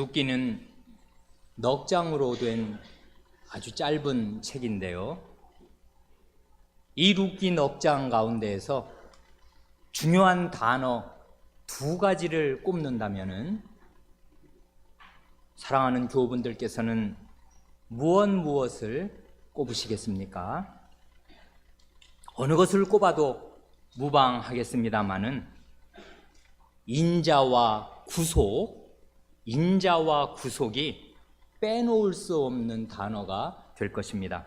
룻기는 넉 장으로 된 아주 짧은 책인데요. 이 룻기 넉 장 가운데에서 중요한 단어 두 가지를 꼽는다면은 사랑하는 교우분들께서는 무엇을 꼽으시겠습니까? 어느 것을 꼽아도 무방하겠습니다마는 인자와 구속이 빼놓을 수 없는 단어가 될 것입니다.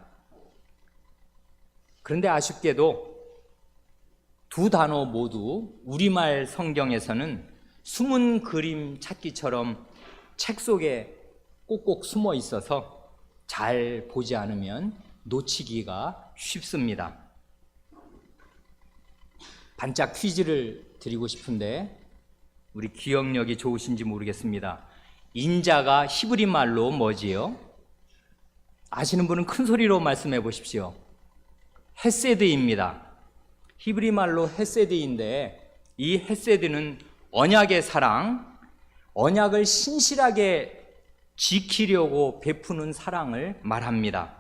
그런데 아쉽게도 두 단어 모두 우리말 성경에서는 숨은 그림 찾기처럼 책 속에 꼭꼭 숨어 있어서 잘 보지 않으면 놓치기가 쉽습니다. 반짝 퀴즈를 드리고 싶은데 우리 기억력이 좋으신지 모르겠습니다. 인자가 히브리 말로 뭐지요? 아시는 분은 큰 소리로 말씀해 보십시오. 헤세드입니다. 히브리 말로 헤세드인데 이 헤세드는 언약의 사랑, 언약을 신실하게 지키려고 베푸는 사랑을 말합니다.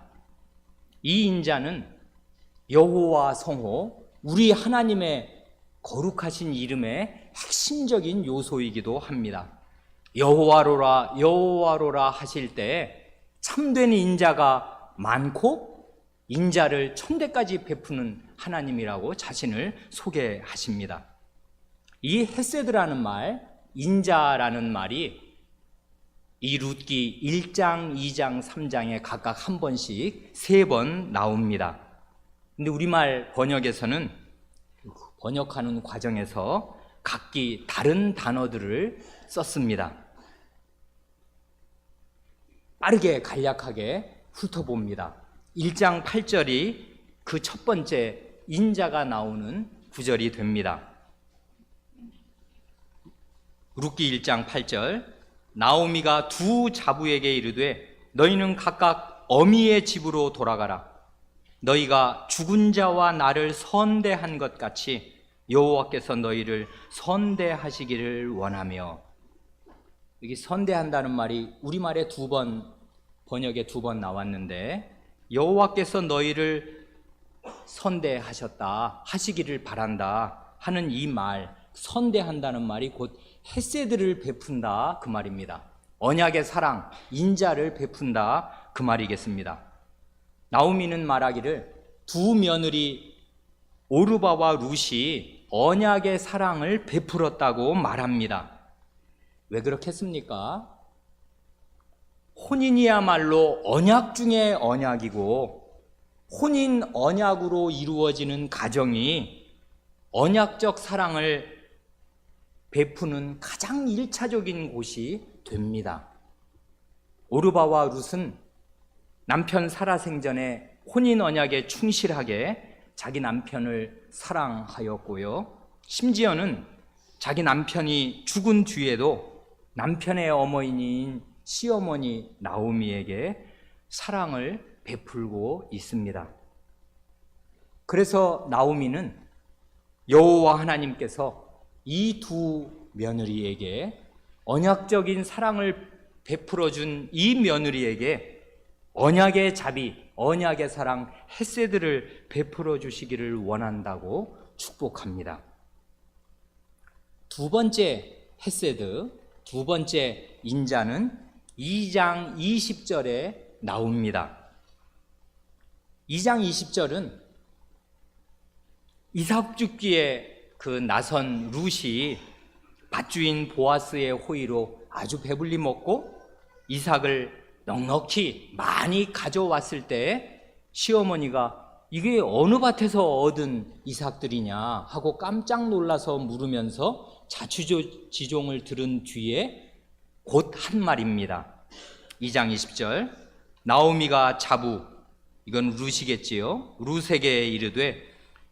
이 인자는 여호와 성호, 우리 하나님의 거룩하신 이름의 핵심적인 요소이기도 합니다. 여호와로라 여호와로라 하실 때 참된 인자가 많고 인자를 천대까지 베푸는 하나님이라고 자신을 소개하십니다. 이 헤세드라는 말, 인자라는 말이 이 룻기 1장, 2장, 3장에 각각 한 번씩 3번 나옵니다. 근데 우리말 번역에서는 번역하는 과정에서 각기 다른 단어들을 썼습니다. 빠르게 간략하게 훑어봅니다. 1장 8절이 그 첫 번째 인자가 나오는 구절이 됩니다. 룻기 1장 8절, 나오미가 두 자부에게 이르되 너희는 각각 어미의 집으로 돌아가라. 너희가 죽은 자와 나를 선대한 것 같이 여호와께서 너희를 선대하시기를 원하며. 여기 선대한다는 말이 우리말에 번역에 2번 나왔는데 여호와께서 너희를 선대하셨다, 하시기를 바란다 하는 이 말, 선대한다는 말이 곧 헤세드를 베푼다 그 말입니다. 언약의 사랑, 인자를 베푼다 그 말이겠습니다. 나오미는 말하기를 두 며느리 오르바와 룻이 언약의 사랑을 베풀었다고 말합니다. 왜 그렇게 했습니까? 혼인이야말로 언약 중에 언약이고 혼인 언약으로 이루어지는 가정이 언약적 사랑을 베푸는 가장 1차적인 곳이 됩니다. 오르바와 룻은 남편 살아생전에 혼인 언약에 충실하게 자기 남편을 사랑하였고요. 심지어는 자기 남편이 죽은 뒤에도 남편의 어머니인 시어머니 나오미에게 사랑을 베풀고 있습니다. 그래서 나오미는 여호와 하나님께서 이 두 며느리에게 언약적인 사랑을 베풀어 준 이 며느리에게 언약의 자비, 언약의 사랑, 헤세드를 베풀어 주시기를 원한다고 축복합니다. 두 번째 헤세드, 두 번째 인자는 2장 20절에 나옵니다. 2장 20절은 이삭 죽기에 그 나선 룻이 밭주인 보아스의 호의로 아주 배불리 먹고 이삭을 넉넉히 많이 가져왔을 때 시어머니가 이게 어느 밭에서 얻은 이삭들이냐 하고 깜짝 놀라서 물으면서 자초지종을 들은 뒤에 곧 한 말입니다. 2장 20절, 나오미가 자부, 이건 룻이겠지요, 룻에게 이르되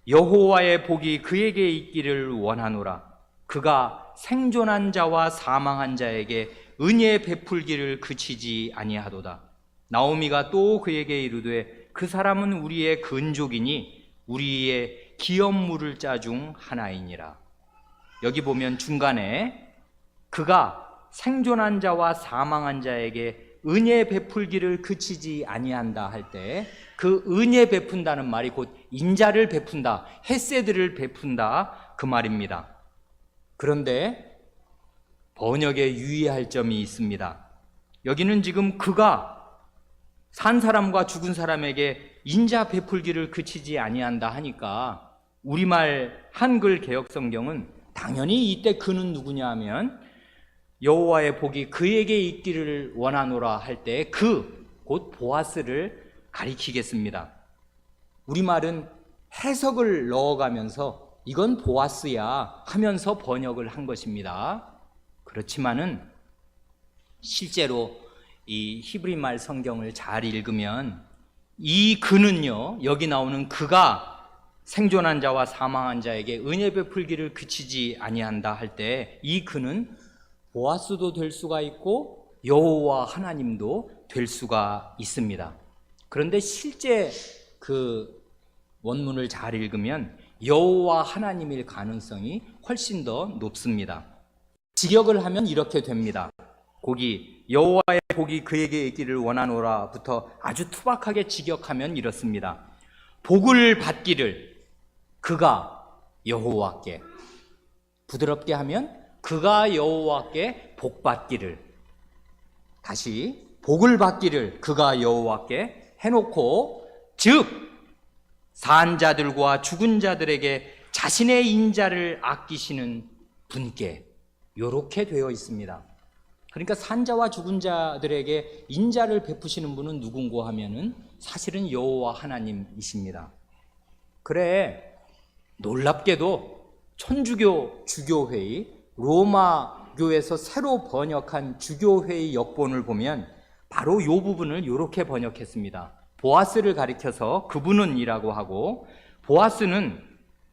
여호와의 복이 그에게 있기를 원하노라. 그가 생존한 자와 사망한 자에게 은혜 베풀기를 그치지 아니하도다. 나오미가 또 그에게 이르되 그 사람은 우리의 근족이니 우리의 기업물을 짜 중 하나이니라. 여기 보면 중간에 그가 생존한 자와 사망한 자에게 은혜 베풀기를 그치지 아니한다 할 때 그 은혜 베푼다는 말이 곧 인자를 베푼다, 헤세드를 베푼다 그 말입니다. 그런데 번역에 유의할 점이 있습니다. 여기는 지금 그가 산 사람과 죽은 사람에게 인자 베풀기를 그치지 아니한다 하니까 우리말 한글 개역 성경은 당연히 이때 그는 누구냐 하면 여호와의 복이 그에게 있기를 원하노라 할 때 그 곧 보아스를 가리키겠습니다. 우리말은 해석을 넣어가면서 이건 보아스야 하면서 번역을 한 것입니다. 그렇지만은 실제로 이 히브리말 성경을 잘 읽으면 이 그는요, 여기 나오는 그가 생존한 자와 사망한 자에게 은혜 베풀기를 그치지 아니한다 할 때 이 그는 보아스도 될 수가 있고 여호와 하나님도 될 수가 있습니다. 그런데 실제 그 원문을 잘 읽으면 여호와 하나님일 가능성이 훨씬 더 높습니다. 직역을 하면 이렇게 됩니다. 거기 여호와의 복이 그에게 있기를 원하노라부터 아주 투박하게 직역하면 이렇습니다. 복을 받기를 그가 여호와께, 부드럽게 하면 그가 여호와께 복 받기를, 다시 복을 받기를 그가 여호와께 해놓고, 즉 산 자들과 죽은 자들에게 자신의 인자를 아끼시는 분께, 이렇게 되어 있습니다. 그러니까 산자와 죽은 자들에게 인자를 베푸시는 분은 누군고 하면은 사실은 여호와 하나님이십니다. 그래, 놀랍게도 천주교 주교회의 로마 교에서 새로 번역한 주교회의 역본을 보면 바로 이 부분을 이렇게 번역했습니다. 보아스를 가리켜서 그분은 이라고 하고, 보아스는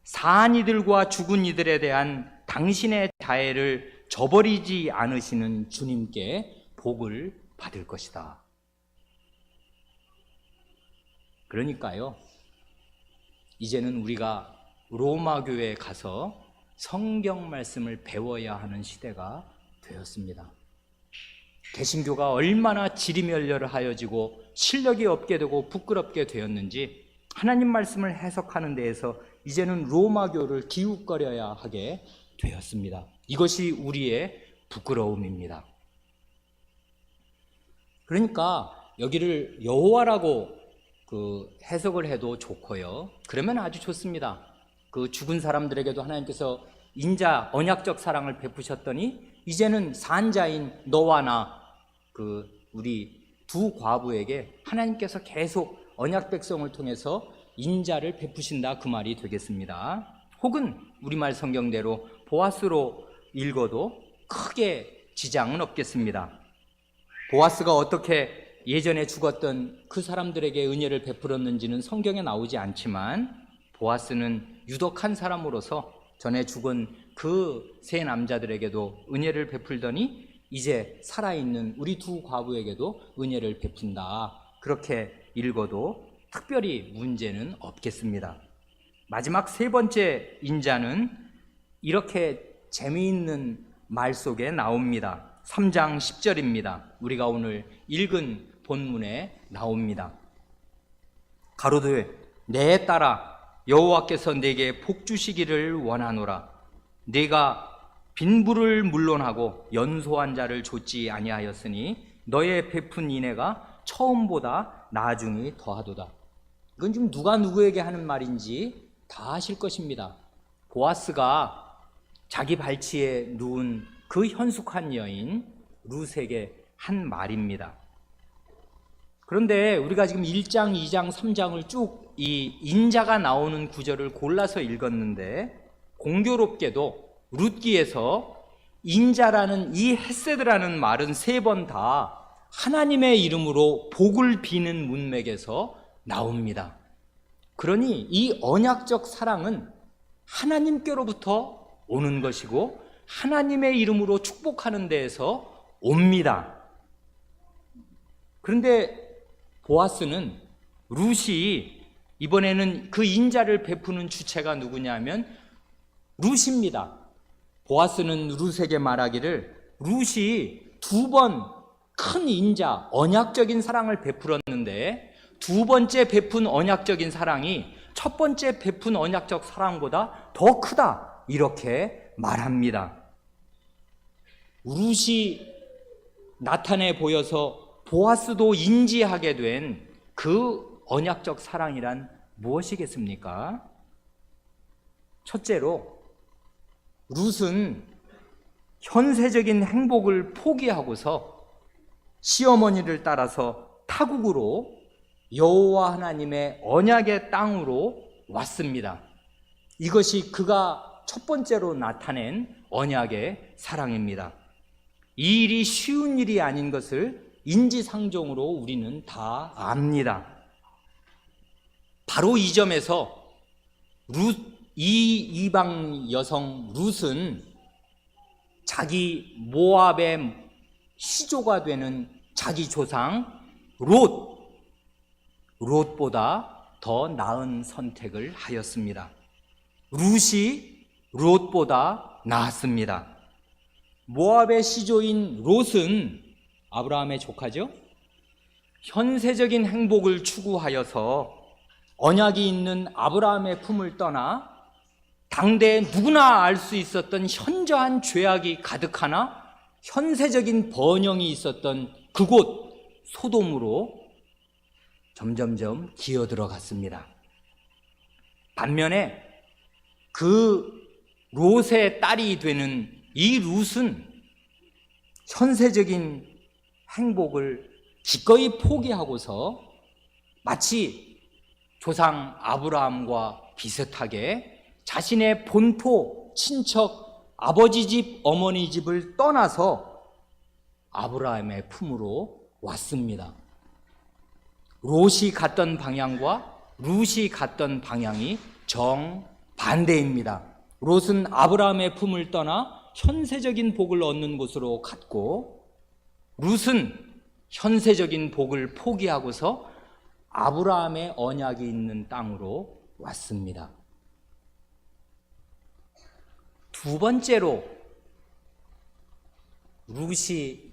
산 이들과 죽은 이들에 대한 당신의 자애를 저버리지 않으시는 주님께 복을 받을 것이다. 그러니까요, 이제는 우리가 로마 교회에 가서 성경 말씀을 배워야 하는 시대가 되었습니다. 개신교가 얼마나 지리멸렬하여지고 실력이 없게 되고 부끄럽게 되었는지 하나님 말씀을 해석하는 데에서 이제는 로마교를 기웃거려야 하게 되었습니다. 이것이 우리의 부끄러움입니다. 그러니까 여기를 여호와라고 해석을 해도 좋고요. 그러면 아주 좋습니다. 그 죽은 사람들에게도 하나님께서 인자, 언약적 사랑을 베푸셨더니 이제는 산자인 너와 나, 우리 두 과부에게 하나님께서 계속 언약 백성을 통해서 인자를 베푸신다, 그 말이 되겠습니다. 혹은 우리말 성경대로 보아스로 읽어도 크게 지장은 없겠습니다. 보아스가 어떻게 예전에 죽었던 그 사람들에게 은혜를 베풀었는지는 성경에 나오지 않지만 보아스는 유독한 사람으로서 전에 죽은 그 세 남자들에게도 은혜를 베풀더니 이제 살아있는 우리 두 과부에게도 은혜를 베푼다, 그렇게 읽어도 특별히 문제는 없겠습니다. 마지막 세 번째 인자는 이렇게 재미있는 말 속에 나옵니다. 3장 10절입니다. 우리가 오늘 읽은 본문에 나옵니다. 가로되 내 딸아, 여호와께서 내게 복 주시기를 원하노라. 내가 빈부를 물론하고 연소한 자를 좇지 아니하였으니 너의 베푼 인애가 처음보다 나중이 더하도다. 이건 지금 누가 누구에게 하는 말인지 다 아실 것입니다. 보아스가 자기 발치에 누운 그 현숙한 여인 룻에게 한 말입니다. 그런데 우리가 지금 1장, 2장, 3장을 쭉 이 인자가 나오는 구절을 골라서 읽었는데 공교롭게도 룻기에서 인자라는 이 헤세드라는 말은 세 번 다 하나님의 이름으로 복을 비는 문맥에서 나옵니다. 그러니 이 언약적 사랑은 하나님께로부터 오는 것이고 하나님의 이름으로 축복하는 데에서 옵니다. 그런데 보아스는, 룻이 이번에는 그 인자를 베푸는 주체가 누구냐면 룻입니다. 보아스는 룻에게 말하기를 룻이 두 번 큰 인자, 언약적인 사랑을 베풀었는데 두 번째 베푼 언약적인 사랑이 첫 번째 베푼 언약적 사랑보다 더 크다, 이렇게 말합니다. 룻이 나타내 보여서 보아스도 인지하게 된 그 언약적 사랑이란 무엇이겠습니까? 첫째로, 룻은 현세적인 행복을 포기하고서 시어머니를 따라서 타국으로 여호와 하나님의 언약의 땅으로 왔습니다. 이것이 그가 첫 번째로 나타낸 언약의 사랑입니다. 이 일이 쉬운 일이 아닌 것을 인지상정으로 우리는 다 압니다. 바로 이 점에서 이 이방 여성 룻은 자기 모압의 시조가 되는 자기 조상 롯보다 더 나은 선택을 하였습니다. 룻이 롯보다 나았습니다. 모압의 시조인 롯은 아브라함의 조카죠. 현세적인 행복을 추구하여서 언약이 있는 아브라함의 품을 떠나 당대에 누구나 알 수 있었던 현저한 죄악이 가득하나 현세적인 번영이 있었던 그곳 소돔으로 점점점 기어들어갔습니다. 반면에 그 롯의 딸이 되는 이 룻은 현세적인 행복을 기꺼이 포기하고서 마치 조상 아브라함과 비슷하게 자신의 본토, 친척, 아버지 집, 어머니 집을 떠나서 아브라함의 품으로 왔습니다. 롯이 갔던 방향과 룻이 갔던 방향이 정반대입니다. 롯은 아브라함의 품을 떠나 현세적인 복을 얻는 곳으로 갔고, 룻은 현세적인 복을 포기하고서 아브라함의 언약이 있는 땅으로 왔습니다. 두 번째로 룻이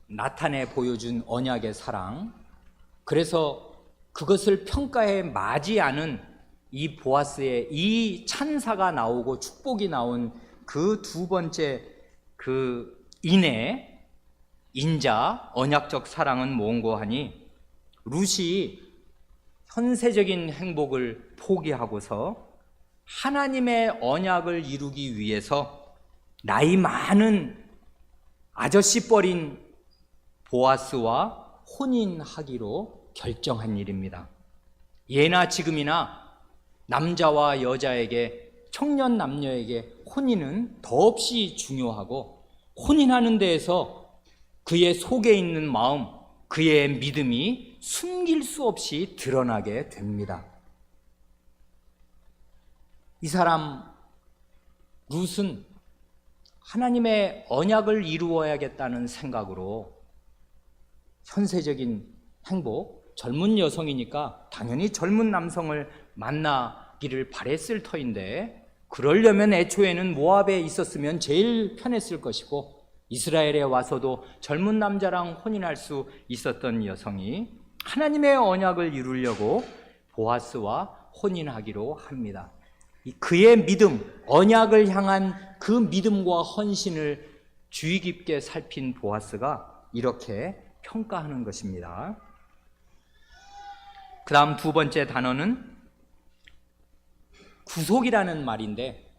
나타내 보여준 언약의 사랑, 그래서 그것을 평가해 마지 않은 이 보아스의 이 찬사가 나오고 축복이 나온 그 두 번째 그 인자, 언약적 사랑은 뭔고 하니, 룻이 현세적인 행복을 포기하고서 하나님의 언약을 이루기 위해서 나이 많은 아저씨뻘인 보아스와 혼인하기로 결정한 일입니다. 예나 지금이나 남자와 여자에게, 청년 남녀에게 혼인은 더없이 중요하고, 혼인하는 데에서 그의 속에 있는 마음, 그의 믿음이 숨길 수 없이 드러나게 됩니다. 이 사람 룻은 하나님의 언약을 이루어야겠다는 생각으로 현세적인 행복, 젊은 여성이니까 당연히 젊은 남성을 만나기를 바랬을 터인데, 그러려면 애초에는 모압에 있었으면 제일 편했을 것이고, 이스라엘에 와서도 젊은 남자랑 혼인할 수 있었던 여성이 하나님의 언약을 이루려고 보아스와 혼인하기로 합니다. 그의 믿음, 언약을 향한 그 믿음과 헌신을 주의 깊게 살핀 보아스가 이렇게 평가하는 것입니다. 그 다음 두 번째 단어는 구속이라는 말인데,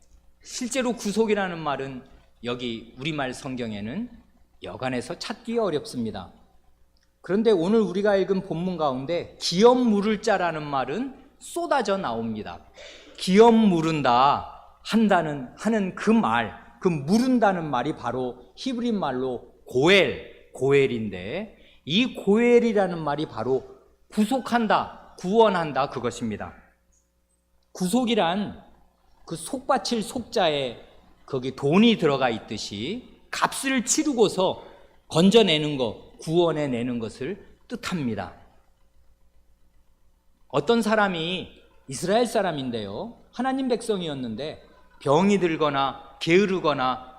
실제로 구속이라는 말은 여기 우리말 성경에는 여간해서 찾기 어렵습니다. 그런데 오늘 우리가 읽은 본문 가운데 기업 물을 자라는 말은 쏟아져 나옵니다. 기업 무른다 하는 그 말, 그 무른다는 말이 바로 히브리 말로 고엘인데, 이 고엘이라는 말이 바로 구속한다, 구원한다, 그것입니다. 구속이란 그 속바칠 속자에 거기 돈이 들어가 있듯이 값을 치르고서 건져내는 것, 구원해내는 것을 뜻합니다. 어떤 사람이 이스라엘 사람인데요, 하나님 백성이었는데 병이 들거나 게으르거나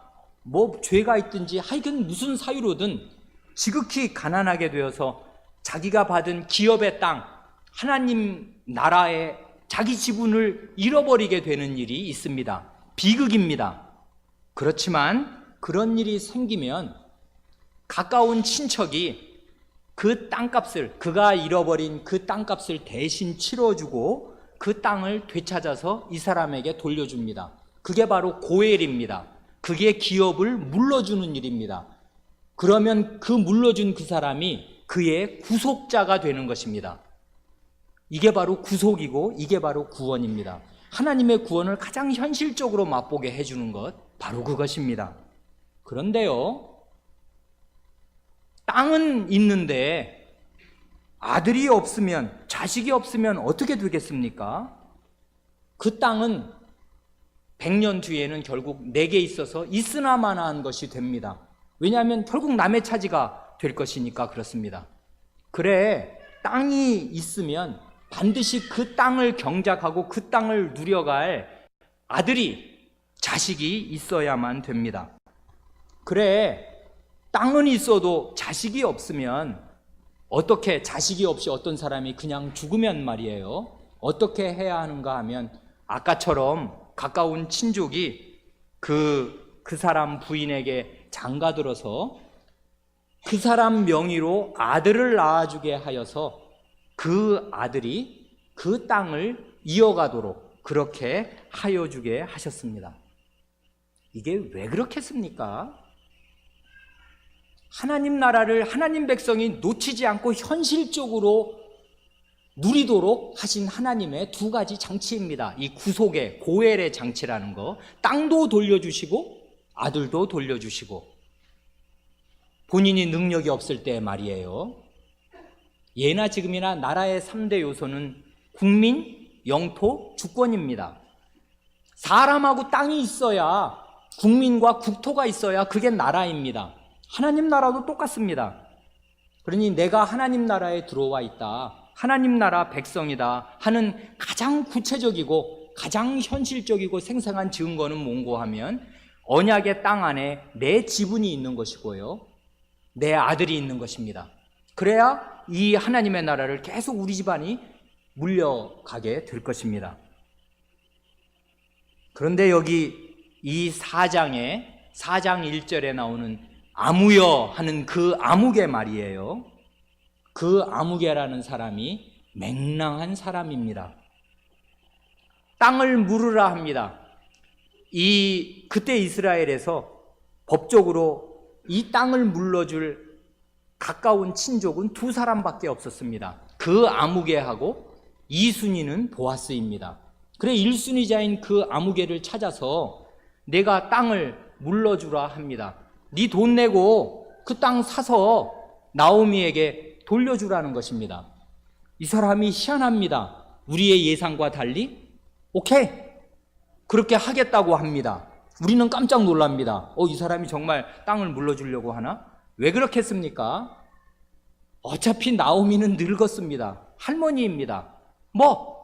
뭐 죄가 있든지 하여간 무슨 사유로든 지극히 가난하게 되어서 자기가 받은 기업의 땅, 하나님 나라의 자기 지분을 잃어버리게 되는 일이 있습니다. 비극입니다. 그렇지만 그런 일이 생기면 가까운 친척이 그 땅값을, 그가 잃어버린 그 땅값을 대신 치러주고 그 땅을 되찾아서 이 사람에게 돌려줍니다. 그게 바로 고엘입니다. 그게 기업을 물러주는 일입니다. 그러면 그 물러준 그 사람이 그의 구속자가 되는 것입니다. 이게 바로 구속이고 이게 바로 구원입니다. 하나님의 구원을 가장 현실적으로 맛보게 해주는 것, 바로 그것입니다. 그런데요, 땅은 있는데 아들이 없으면, 자식이 없으면 어떻게 되겠습니까? 그 땅은 100년 뒤에는 결국 내게 있어서 있으나마나한 것이 됩니다. 왜냐하면 결국 남의 차지가 될 것이니까 그렇습니다. 그래, 땅이 있으면 반드시 그 땅을 경작하고 그 땅을 누려갈 아들이, 자식이 있어야만 됩니다. 그래, 땅은 있어도 자식이 없으면 어떻게, 자식이 없이 어떤 사람이 그냥 죽으면 말이에요, 어떻게 해야 하는가 하면 아까처럼 가까운 친족이 그 사람 부인에게 장가들어서 그 사람 명의로 아들을 낳아주게 하여서 그 아들이 그 땅을 이어가도록 그렇게 하여주게 하셨습니다. 이게 왜 그렇겠습니까? 하나님 나라를, 하나님 백성이 놓치지 않고 현실적으로 누리도록 하신 하나님의 두 가지 장치입니다. 이 구속의, 고엘의 장치라는 거, 땅도 돌려주시고 아들도 돌려주시고, 본인이 능력이 없을 때 말이에요. 예나 지금이나 나라의 3대 요소는 국민, 영토, 주권입니다. 사람하고 땅이 있어야, 국민과 국토가 있어야 그게 나라입니다. 하나님 나라도 똑같습니다. 그러니 내가 하나님 나라에 들어와 있다, 하나님 나라 백성이다 하는 가장 구체적이고 가장 현실적이고 생생한 증거는 뭔고 하면 언약의 땅 안에 내 지분이 있는 것이고요, 내 아들이 있는 것입니다. 그래야 이 하나님의 나라를 계속 우리 집안이 물려가게 될 것입니다. 그런데 여기 이 4장 1절에 나오는 아무여 하는 그 아무개 말이에요. 그 아무개라는 사람이 맹랑한 사람입니다. 땅을 물으라 합니다. 그때 이스라엘에서 법적으로 이 땅을 물러줄 가까운 친족은 두 사람밖에 없었습니다. 그 아무개하고 2순위는 보아스입니다. 그래 1순위자인 그 아무개를 찾아서 내가 땅을 물러주라 합니다. 네 돈 내고 그 땅 사서 나오미에게 돌려주라는 것입니다. 이 사람이 희한합니다. 우리의 예상과 달리 오케이, 그렇게 하겠다고 합니다. 우리는 깜짝 놀랍니다. 이 사람이 정말 땅을 물러주려고 하나? 왜 그렇겠습니까? 어차피 나오미는 늙었습니다. 할머니입니다.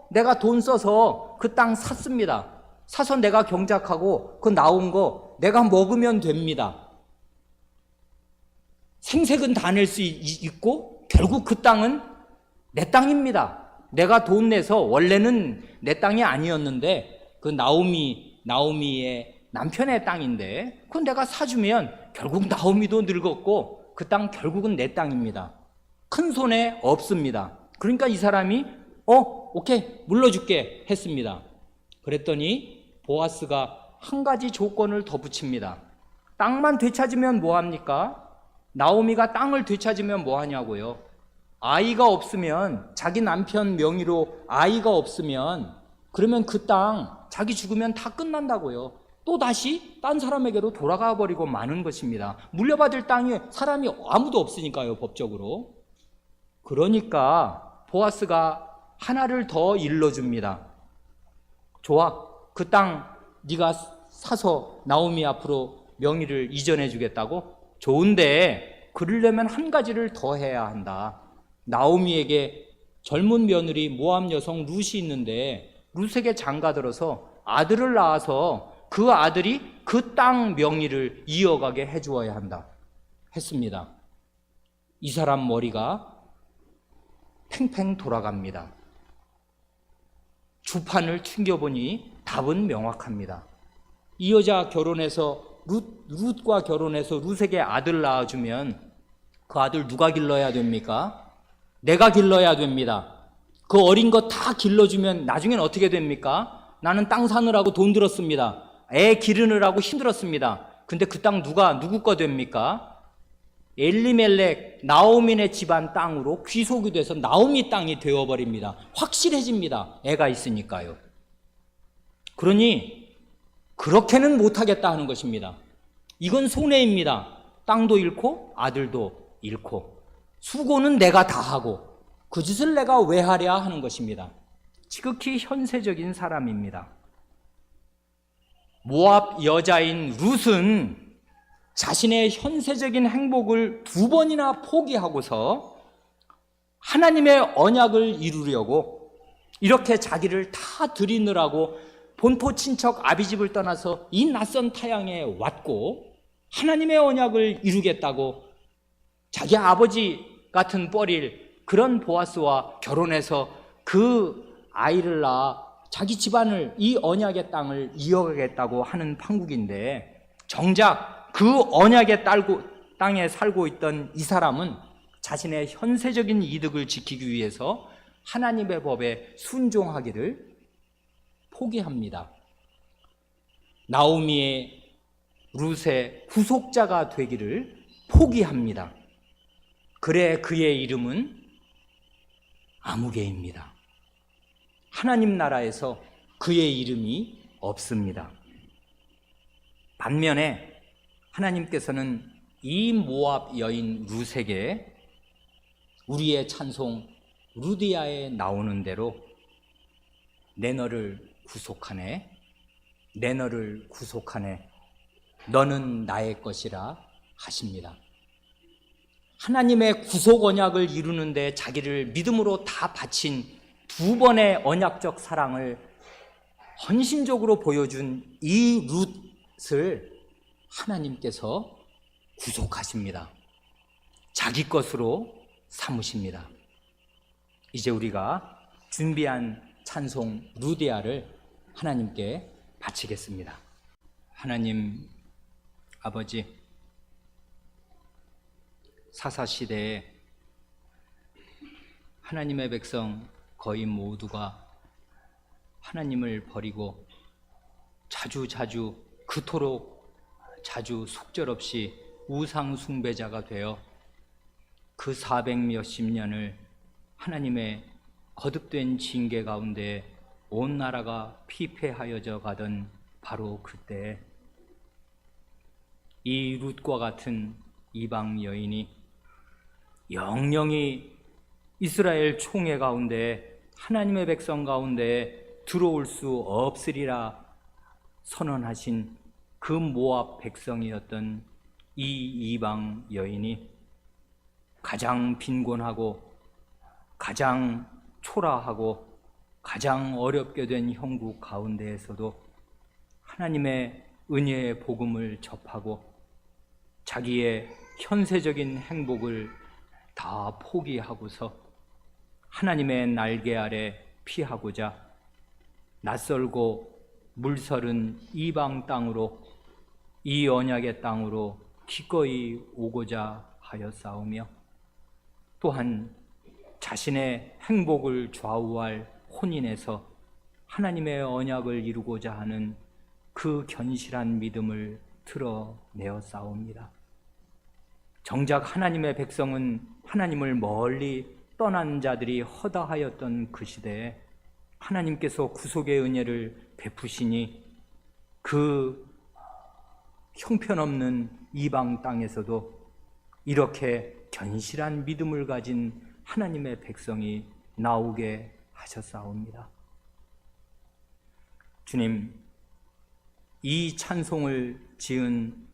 내가 돈 써서 그 땅 샀습니다. 사서 내가 경작하고 그 나온 거 내가 먹으면 됩니다. 생색은 다 낼 수 있고 결국 그 땅은 내 땅입니다. 내가 돈 내서, 원래는 내 땅이 아니었는데 그 나오미의 남편의 땅인데 그건 내가 사주면 결국 나오미도 늙었고 그 땅 결국은 내 땅입니다. 큰 손해 없습니다. 그러니까 이 사람이 오케이 물러줄게 했습니다. 그랬더니 보아스가 한 가지 조건을 더 붙입니다. 땅만 되찾으면 뭐합니까? 나오미가 땅을 되찾으면 뭐하냐고요? 아이가 없으면, 자기 남편 명의로 아이가 없으면 그러면 그 땅 자기 죽으면 다 끝난다고요. 또 다시 딴 사람에게로 돌아가 버리고 마는 것입니다. 물려받을 땅에 사람이 아무도 없으니까요, 법적으로. 그러니까 보아스가 하나를 더 일러줍니다. 좋아, 그 땅 네가 사서 나오미 앞으로 명의를 이전해 주겠다고? 좋은데 그러려면 한 가지를 더 해야 한다. 나오미에게 젊은 며느리 모압 여성 룻이 있는데 룻에게 장가들어서 아들을 낳아서 그 아들이 그 땅 명의를 이어가게 해주어야 한다 했습니다. 이 사람 머리가 팽팽 돌아갑니다. 주판을 튕겨보니 답은 명확합니다. 이 여자 결혼해서 룻과 결혼해서 룻에게 아들 낳아주면 그 아들 누가 길러야 됩니까? 내가 길러야 됩니다. 그 어린 거 다 길러주면 나중엔 어떻게 됩니까? 나는 땅 사느라고 돈 들었습니다. 애 기르느라고 힘들었습니다. 근데 그 땅 누구 거 됩니까? 엘리멜렉, 나오미네 집안 땅으로 귀속이 돼서 나오미 땅이 되어버립니다. 확실해집니다. 애가 있으니까요. 그러니 그렇게는 못하겠다 하는 것입니다. 이건 손해입니다. 땅도 잃고 아들도 잃고 수고는 내가 다 하고 그 짓을 내가 왜 하랴 하는 것입니다. 지극히 현세적인 사람입니다. 모압 여자인 룻은 자신의 현세적인 행복을 2번이나 포기하고서 하나님의 언약을 이루려고 이렇게 자기를 다 드리느라고 본토 친척 아비집을 떠나서 이 낯선 타향에 왔고 하나님의 언약을 이루겠다고 자기 아버지 같은 뻘일 그런 보아스와 결혼해서 그 아이를 낳아 자기 집안을 이 언약의 땅을 이어가겠다고 하는 판국인데 정작 그 언약의 땅에 살고 있던 이 사람은 자신의 현세적인 이득을 지키기 위해서 하나님의 법에 순종하기를 포기합니다. 나오미의 룻의 후속자가 되기를 포기합니다. 그래 그의 이름은 아무개입니다. 하나님 나라에서 그의 이름이 없습니다. 반면에 하나님께서는 이 모압 여인 룻에게 우리의 찬송 루디아에 나오는 대로 내 너를 구속하네, 내 너를 구속하네, 너는 나의 것이라 하십니다. 하나님의 구속 언약을 이루는데 자기를 믿음으로 다 바친 2번의 언약적 사랑을 헌신적으로 보여준 이 룻을 하나님께서 구속하십니다. 자기 것으로 삼으십니다. 이제 우리가 준비한 찬송 루디아를 하나님께 바치겠습니다. 하나님 아버지, 사사시대에 하나님의 백성 거의 모두가 하나님을 버리고 자주 그토록 자주 속절없이 우상 숭배자가 되어 그 400몇십 년을 하나님의 거듭된 징계 가운데 온 나라가 피폐하여져 가던 바로 그때 이 룻과 같은 이방 여인이 영영이 이스라엘 총회 가운데 하나님의 백성 가운데 들어올 수 없으리라 선언하신 그 모압 백성이었던 이 이방 여인이 가장 빈곤하고 가장 초라하고 가장 어렵게 된 형국 가운데에서도 하나님의 은혜의 복음을 접하고 자기의 현세적인 행복을 다 포기하고서 하나님의 날개 아래 피하고자 낯설고 물서른 이방 땅으로 이 언약의 땅으로 기꺼이 오고자 하였사오며 또한 자신의 행복을 좌우할 혼인에서 하나님의 언약을 이루고자 하는 그 견실한 믿음을 드러내었사옵니다. 정작 하나님의 백성은 하나님을 멀리 떠난 자들이 허다하였던 그 시대에 하나님께서 구속의 은혜를 베푸시니 그 형편없는 이방 땅에서도 이렇게 견실한 믿음을 가진 하나님의 백성이 나오게 하셨사옵니다. 주님, 이 찬송을 지은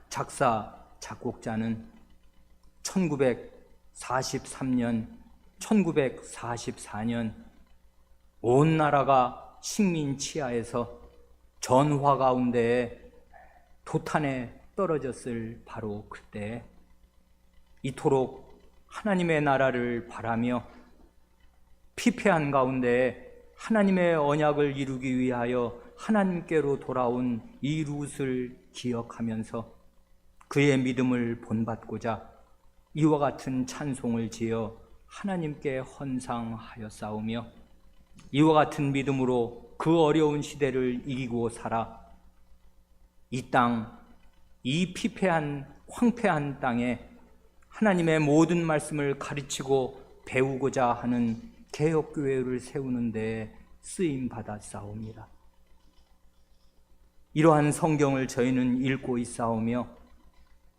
작사, 작곡자는 1943년, 1944년 온 나라가 식민 치하에서 전화 가운데 도탄에 떨어졌을 바로 그때 이토록 하나님의 나라를 바라며 피폐한 가운데 하나님의 언약을 이루기 위하여 하나님께로 돌아온 이 룻을 기억하면서 그의 믿음을 본받고자 이와 같은 찬송을 지어 하나님께 헌상하였사오며 이와 같은 믿음으로 그 어려운 시대를 이기고 살아 이 땅, 이 피폐한 황폐한 땅에 하나님의 모든 말씀을 가르치고 배우고자 하는 개혁교회를 세우는 데 쓰임받았사옵니다. 이러한 성경을 저희는 읽고 있사오며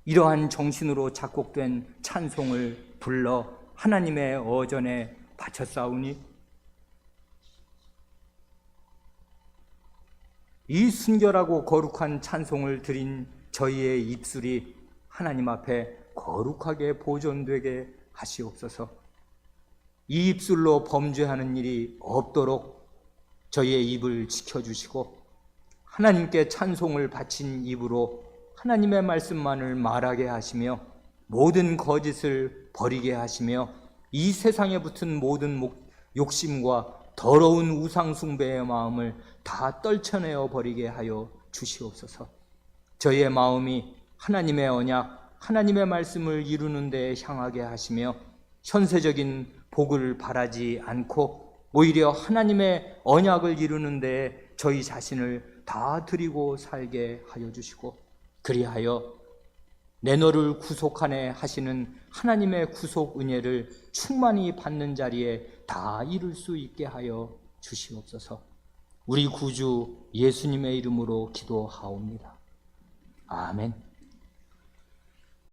이러한 정신으로 작곡된 찬송을 불러 하나님의 어전에 바쳤사오니 이 순결하고 거룩한 찬송을 드린 저희의 입술이 하나님 앞에 거룩하게 보존되게 하시옵소서. 이 입술로 범죄하는 일이 없도록 저희의 입을 지켜주시고 하나님께 찬송을 바친 입으로 하나님의 말씀만을 말하게 하시며 모든 거짓을 버리게 하시며 이 세상에 붙은 모든 욕심과 더러운 우상숭배의 마음을 다 떨쳐내어 버리게 하여 주시옵소서. 저희의 마음이 하나님의 언약, 하나님의 말씀을 이루는 데 향하게 하시며 현세적인 복을 바라지 않고 오히려 하나님의 언약을 이루는 데 저희 자신을 다 드리고 살게 하여 주시고 그리하여 내 너를 구속하네 하시는 하나님의 구속 은혜를 충만히 받는 자리에 다 이룰 수 있게 하여 주시옵소서. 우리 구주 예수님의 이름으로 기도하옵니다. 아멘.